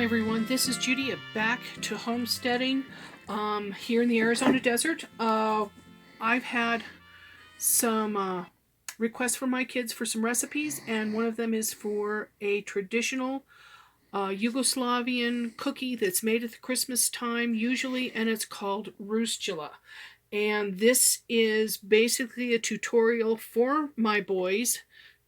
Hi everyone, this is Judy back to homesteading here in the Arizona desert. I've had some requests from my kids for some recipes, and one of them is for a traditional Yugoslavian cookie that's made at the Christmas time usually, and it's called Krostula. And this is basically a tutorial for my boys,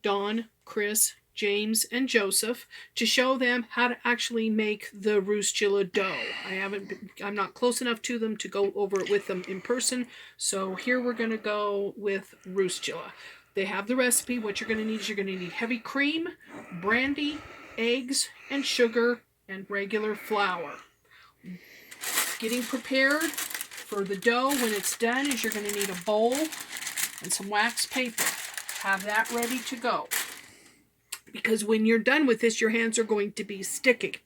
Don, Chris, James, and Joseph, to show them how to actually make the Krostula dough. I'm not close enough to them to go over it with them in person, so here we're going to go with Krostula. They have the recipe. What you're going to need is you're going to need heavy cream, brandy, eggs, and sugar, and regular flour. Getting prepared for the dough when it's done is you're going to need a bowl and some wax paper. Have that ready to go, because when you're done with this, your hands are going to be sticky.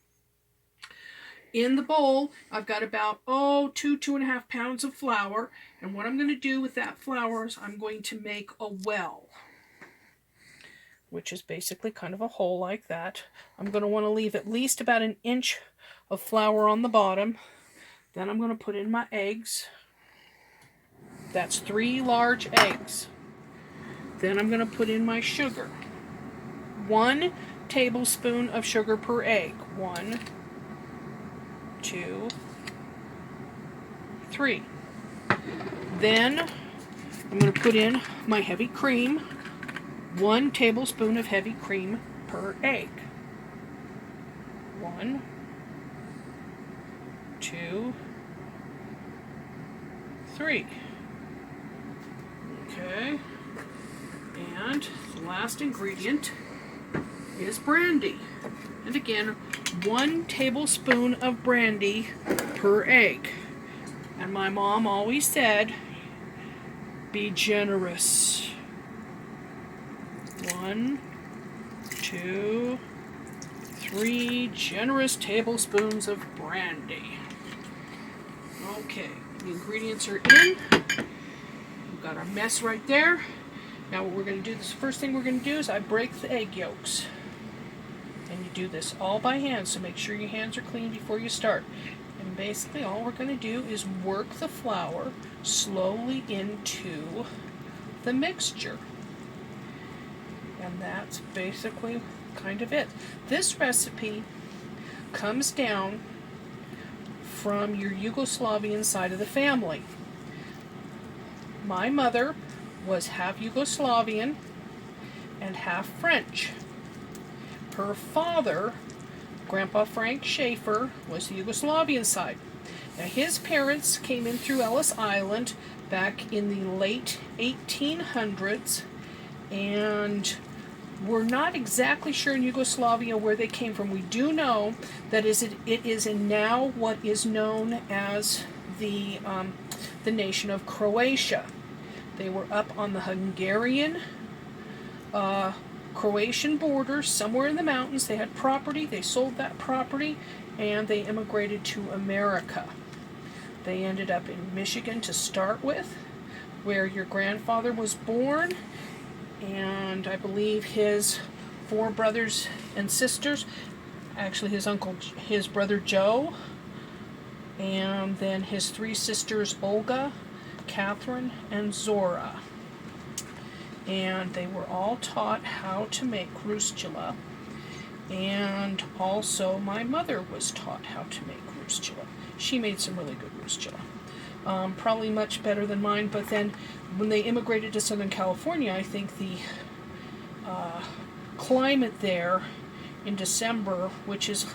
In the bowl, I've got about 2.5 pounds of flour, and what I'm going to do with that flour is I'm going to make a well, which is basically kind of a hole like that. I'm going to want to leave at least about 1 inch of flour on the bottom. Then I'm going to put in my eggs. That's 3 large eggs. Then I'm going to put in my sugar. 1 tablespoon of sugar per egg. 1, 2, 3. Then I'm going to put in my heavy cream. 1 tablespoon of heavy cream per egg. 1, 2, 3. Okay. And the last ingredient is brandy. And again, 1 tablespoon of brandy per egg. And my mom always said, be generous. 1, 2, 3 generous tablespoons of brandy. Okay, the ingredients are in. We've got our mess right there. Now what we're going to do, the first thing we're going to do is I break the egg yolks. And you do this all by hand, so make sure your hands are clean before you start. And basically all we're going to do is work the flour slowly into the mixture. And that's basically kind of it. This recipe comes down from your Yugoslavian side of the family. My mother was half Yugoslavian and half French. Her father, Grandpa Frank Schaefer, was the Yugoslavian side. Now his parents came in through Ellis Island back in the late 1800s, and we're not exactly sure in Yugoslavia where they came from. We do know that it is in now what is known as the nation of Croatia. They were up on the Hungarian Croatian border, somewhere in the mountains. They had property, they sold that property, and they immigrated to America. They ended up in Michigan to start with, where your grandfather was born, and I believe his 4 brothers and sisters, actually his brother Joe, and then his 3 sisters Olga, Catherine, and Zora. And they were all taught how to make Krostula, and also my mother was taught how to make Krostula. She made some really good Krostula. Probably much better than mine, but then when they immigrated to Southern California, I think the climate there in December, which is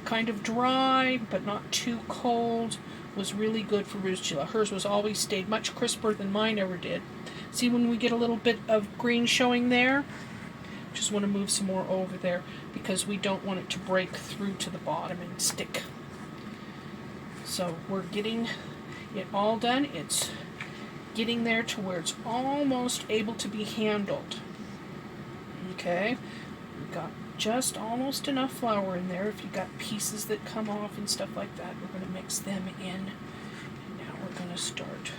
kind of dry but not too cold, was really good for Krostula. Hers was always stayed much crisper than mine ever did. See, when we get a little bit of green showing there, just want to move some more over there because we don't want it to break through to the bottom and stick. So we're getting it all done. It's getting there to where it's almost able to be handled. Okay, we've got just almost enough flour in there. If you've got pieces that come off and stuff like that, we're going to mix them in. And now we're going to start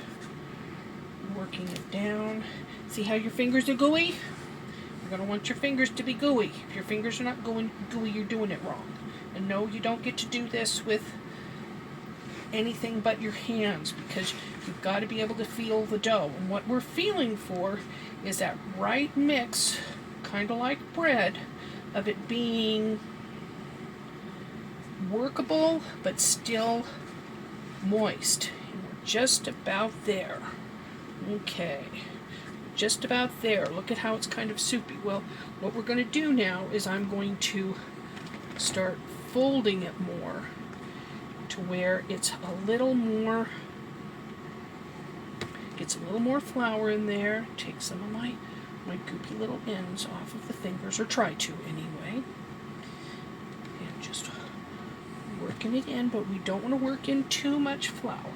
working it down. See how your fingers are gooey? You're going to want your fingers to be gooey. If your fingers are not gooey, you're doing it wrong. And no, you don't get to do this with anything but your hands, because you've got to be able to feel the dough. And what we're feeling for is that right mix, kind of like bread, of it being workable but still moist. And we're just about there. Okay, just about there. Look at how it's kind of soupy. Well, what we're going to do now is I'm going to start folding it more to where it's a little more, gets a little more flour in there. Take some of my goopy little ends off of the fingers, or try to anyway. And just working it in, but we don't want to work in too much flour.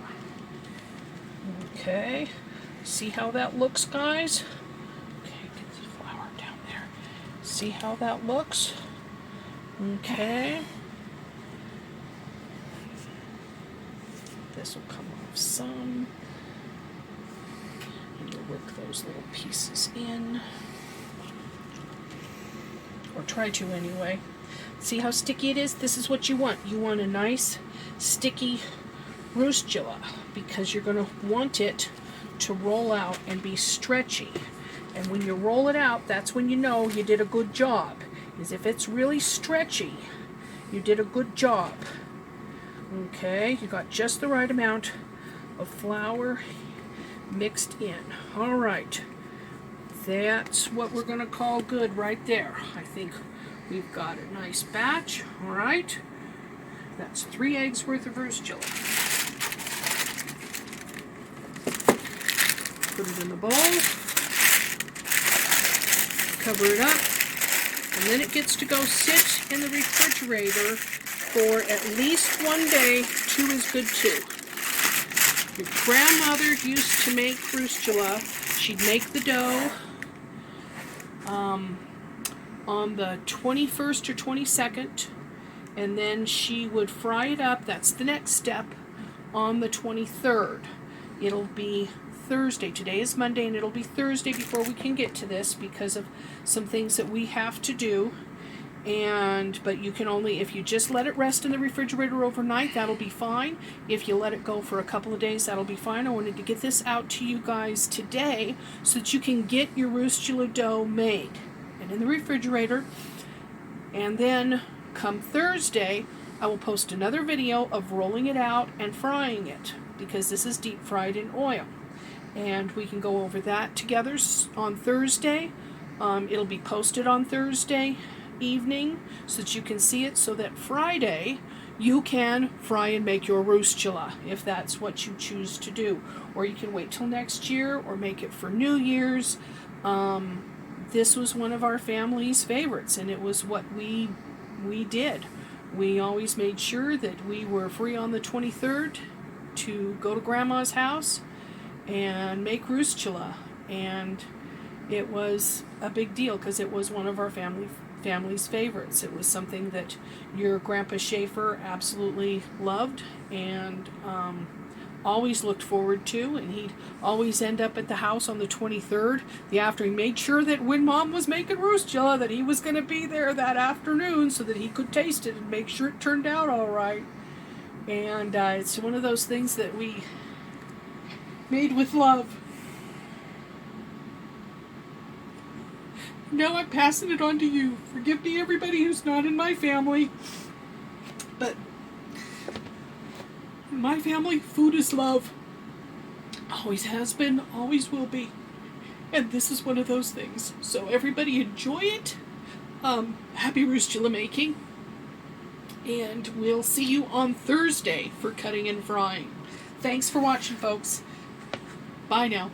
Okay, see how that looks, guys? Okay, get the flour down there. See how that looks? Okay. This will come off some. And you'll work those little pieces in. Or try to anyway. See how sticky it is? This is what you want. You want a nice, sticky Krostula, because you're going to want it to roll out and be stretchy. And when you roll it out, that's when you know you did a good job. Is if it's really stretchy, you did a good job. Okay, you got just the right amount of flour mixed in. All right, that's what we're going to call good right there. I think we've got a nice batch. All right, that's 3 eggs worth of Krostula. Put it in the bowl, cover it up, and then it gets to go sit in the refrigerator for at least 1 day. 2 is good too. Your grandmother used to make Krostula. She'd make the dough on the 21st or 22nd, and then she would fry it up. That's the next step. On the 23rd. It'll be Thursday. Today is Monday, and it'll be Thursday before we can get to this because of some things that we have to do. But you can only, if you just let it rest in the refrigerator overnight, that'll be fine. If you let it go for a couple of days, that'll be fine. I wanted to get this out to you guys today so that you can get your Krostula dough made and in the refrigerator. And then come Thursday, I will post another video of rolling it out and frying it, because this is deep fried in oil. And we can go over that together on Thursday. It'll be posted on Thursday evening so that you can see it, so that Friday you can fry and make your Krostula if that's what you choose to do. Or you can wait till next year or make it for New Year's. This was one of our family's favorites, and it was what we did. We always made sure that we were free on the 23rd to go to Grandma's house and make Krostula. And it was a big deal because it was one of our family's favorites. It was something that your Grandpa Schaefer absolutely loved and always looked forward to, and he'd always end up at the house on the 23rd, the after he made sure that when Mom was making Krostula that he was going to be there that afternoon so that he could taste it and make sure it turned out all right. And it's one of those things that we made with love. Now I'm passing it on to you. Forgive me, everybody who's not in my family, but in my family, food is love. Always has been, always will be. And this is one of those things. So everybody enjoy it. Happy Krostula making. And we'll see you on Thursday for cutting and frying. Thanks for watching, folks. Bye now.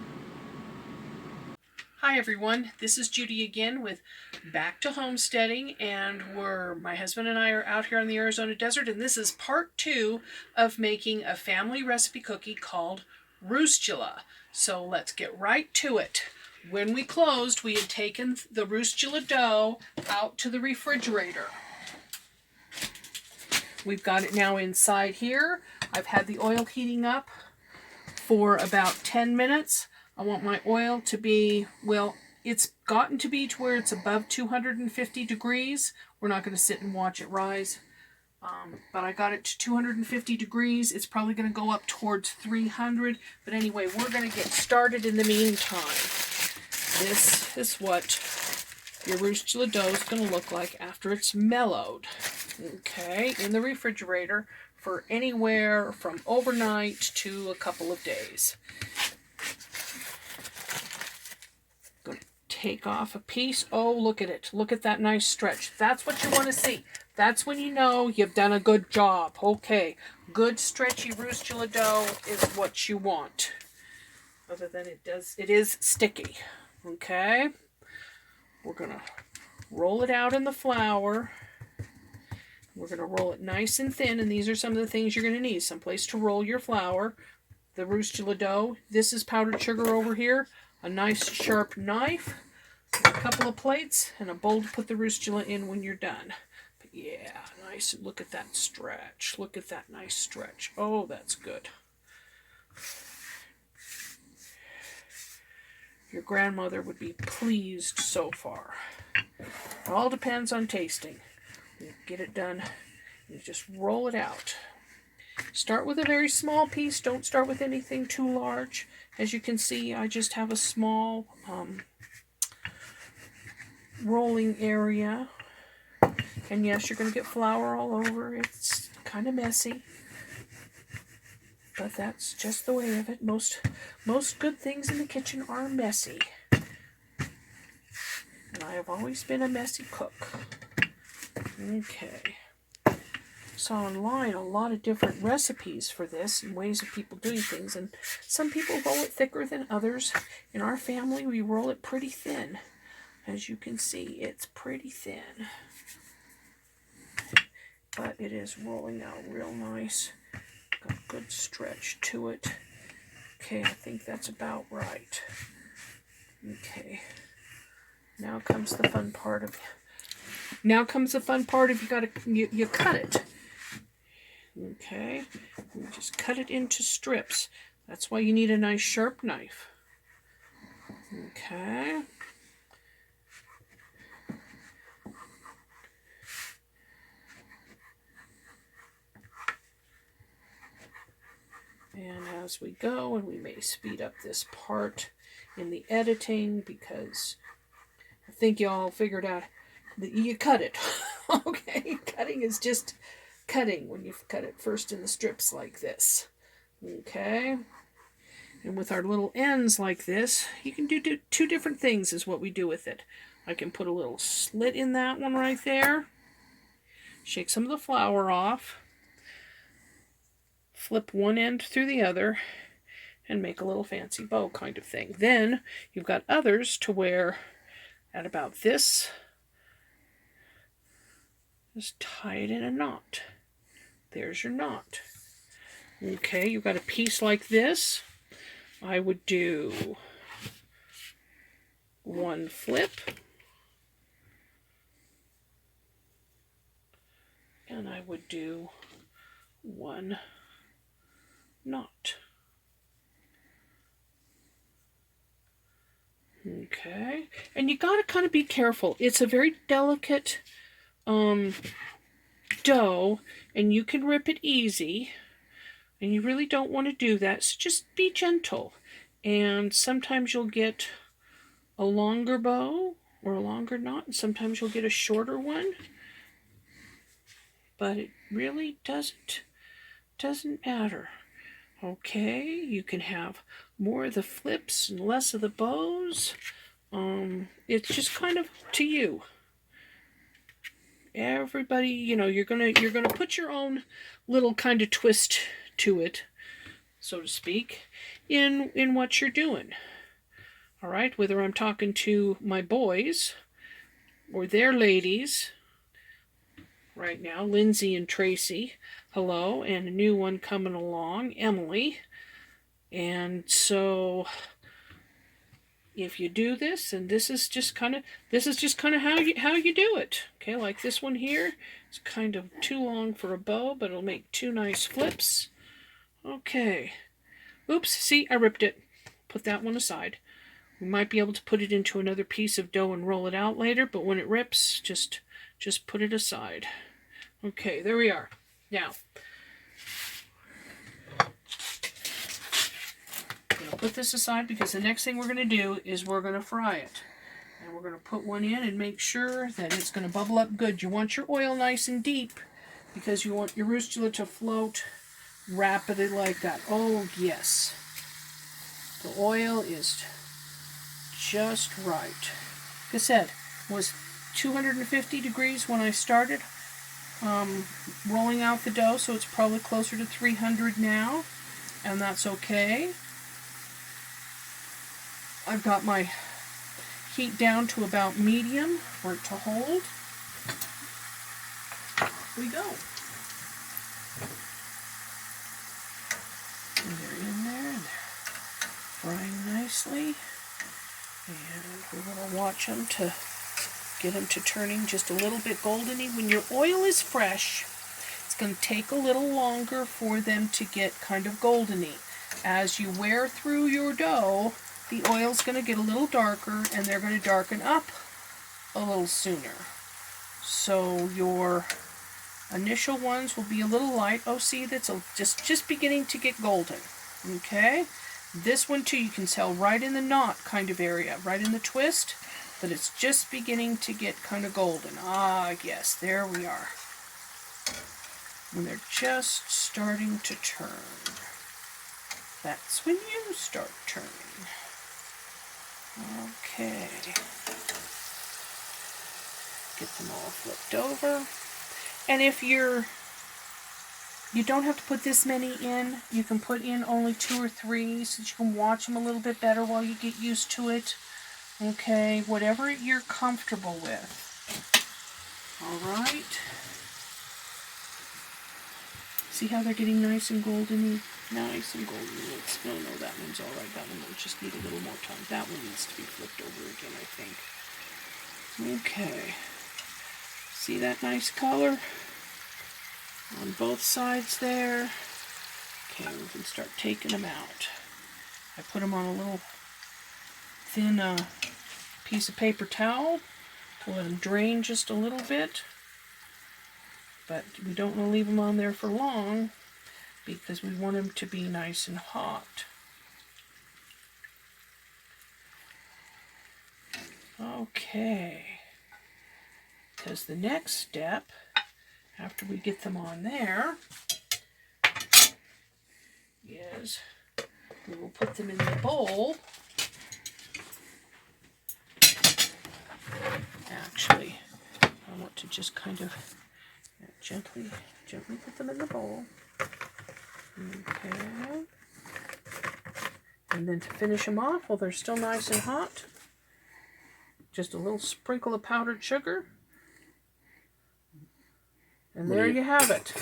Hi everyone, this is Judy again with Back to Homesteading, and my husband and I are out here in the Arizona desert, and this is part 2 of making a family recipe cookie called Krostula. So let's get right to it. When we closed, we had taken the Krostula dough out to the refrigerator. We've got it now inside here. I've had the oil heating up for about 10 minutes. I want my oil to be, well, it's gotten to be to where it's above 250 degrees. We're not going to sit and watch it rise But I got it to 250 degrees. It's probably going to go up towards 300. But anyway, we're going to get started in the meantime. This is what your Krostula dough is going to look like after it's mellowed. Okay, in the refrigerator for anywhere from overnight to a couple of days. Going to take off a piece. Oh, look at it. Look at that nice stretch. That's what you want to see. That's when you know you've done a good job. Okay, good stretchy Krostula dough is what you want. Other than it is sticky. Okay, we're going to roll it out in the flour. We're going to roll it nice and thin, and these are some of the things you're going to need. Some place to roll your flour, the Krostula dough. This is powdered sugar over here, a nice sharp knife, a couple of plates, and a bowl to put the Krostula in when you're done. But yeah, nice. Look at that stretch. Look at that nice stretch. Oh, that's good. Your grandmother would be pleased so far. It all depends on tasting. You get it done, you just roll it out. Start with a very small piece. Don't start with anything too large. As you can see, I just have a small rolling area. And yes, you're going to get flour all over. It's kind of messy. But that's just the way of it. Most good things in the kitchen are messy. And I have always been a messy cook. Okay. Saw online a lot of different recipes for this and ways of people doing things. And some people roll it thicker than others. In our family, we roll it pretty thin. As you can see, it's pretty thin. But it is rolling out real nice. Got a good stretch to it. Okay, I think that's about right. Okay. Now comes the fun part of you cut it. Okay. You just cut it into strips. That's why you need a nice sharp knife. Okay. And as we go, and we may speed up this part in the editing because I think y'all figured out that you cut it. Okay, cutting is just cutting when you cut it first in the strips like this. Okay, and with our little ends like this, you can do two different things is what we do with it. I can put a little slit in that one right there, shake some of the flour off, flip one end through the other, and make a little fancy bow kind of thing. Then you've got others to where at about this, just tie it in a knot. There's your knot. Okay, you've got a piece like this. I would do one flip, and I would do one knot. Okay, and you got to kind of be careful. It's a very delicate dough, and you can rip it easy, and you really don't want to do that, so just be gentle. And sometimes you'll get a longer bow or a longer knot, and sometimes you'll get a shorter one, but it really doesn't matter. Okay, you can have more of the flips and less of the bows. It's just kind of to you. Everybody, you're gonna put your own little kind of twist to it, so to speak, in what you're doing. All right, whether I'm talking to my boys or their ladies right now, Lindsay and Tracy, hello, and a new one coming along, Emily. And so if you do this, and this is just kind of how you do it. Okay, like this one here, it's kind of too long for a bow, but it'll make two nice flips. Okay. Oops, see, I ripped it. Put that one aside. We might be able to put it into another piece of dough and roll it out later, but when it rips, just put it aside. Okay, there we are. Now, I'm going to put this aside because the next thing we're going to do is we're going to fry it. And we're going to put one in and make sure that it's going to bubble up good. You want your oil nice and deep because you want your Rustula to float rapidly like that. Oh, yes. The oil is just right. Like I said, it was 250 degrees when I started rolling out the dough, so it's probably closer to 300 now, and that's okay. I've got my heat down to about medium for it to hold. Here we go. And they're in there, and they're frying nicely. And we're going to watch them to get them to turning just a little bit goldeny. When your oil is fresh, it's going to take a little longer for them to get kind of goldeny. As you wear through your dough, the oil's going to get a little darker, and they're going to darken up a little sooner. So your initial ones will be a little light. Oh, see, that's just beginning to get golden. Okay? This one, too, you can tell right in the knot kind of area, right in the twist, that it's just beginning to get kind of golden. Ah, yes, there we are. And they're just starting to turn. That's when you start turning. Okay. Get them all flipped over. And if you don't have to put this many in. You can put in only 2 or 3 so that you can watch them a little bit better while you get used to it. Okay, whatever you're comfortable with. All right. See how they're getting nice and goldeny? Nice and golden. No, that one's all right. That one will just need a little more time. That one needs to be flipped over again, I think. Okay. See that nice color on both sides there? Okay, we can start taking them out. I put them on a little thin piece of paper towel to let them drain just a little bit. But we don't want to leave them on there for long because we want them to be nice and hot. Okay. Because the next step, after we get them on there, is we will put them in the bowl. Actually, I want to just kind of gently put them in the bowl. Okay. And then to finish them off, while they're still nice and hot, just a little sprinkle of powdered sugar. And there you have it.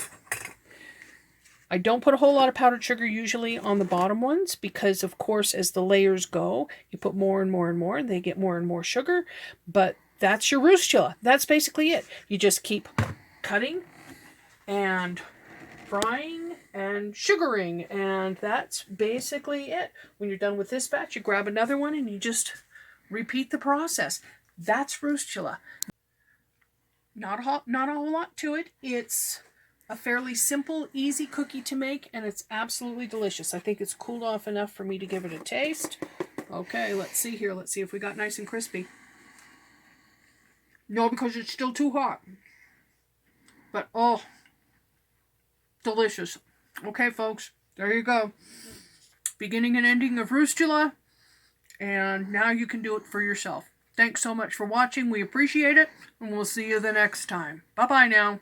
I don't put a whole lot of powdered sugar usually on the bottom ones because, of course, as the layers go, you put more and more and more, and they get more and more sugar. But that's your Rustula. That's basically it. You just keep cutting and frying and sugaring, and that's basically it. When you're done with this batch, you grab another one and you just repeat the process. That's Rustula. Not a whole lot to it. It's a fairly simple, easy cookie to make, and it's absolutely delicious. I think it's cooled off enough for me to give it a taste. Okay, let's see here. Let's see if we got nice and crispy. No, because it's still too hot. But, oh, delicious. Okay, folks, there you go. Beginning and ending of Krostula, and now you can do it for yourself. Thanks so much for watching. We appreciate it, and we'll see you the next time. Bye-bye now.